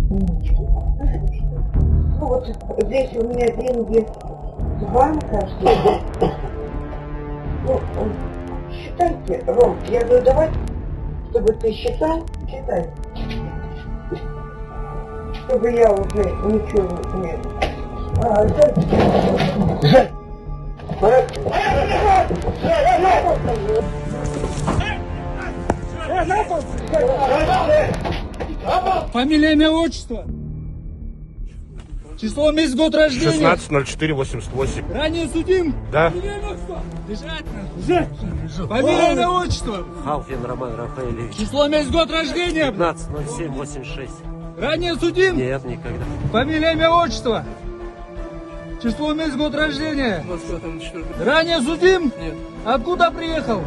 Ну вот здесь у меня деньги с банка. Ну, считайте, Ром, я говорю, давай, чтобы ты считал, считай. Чтобы я уже ничего не... Жаль. Фамилия, имя, отчество. Число, месяц, год рождения. 16.04.88. Ранее судим. Да. Лежать. Фамилия, имя, отчество. Халфин Роман Рафаэлевич. Число, месяц, год рождения. 15.07.86. Ранее судим. Нет, никогда. Фамилия, имя, отчество. Число, месяц, год рождения. Ранее судим. Нет. Откуда приехал?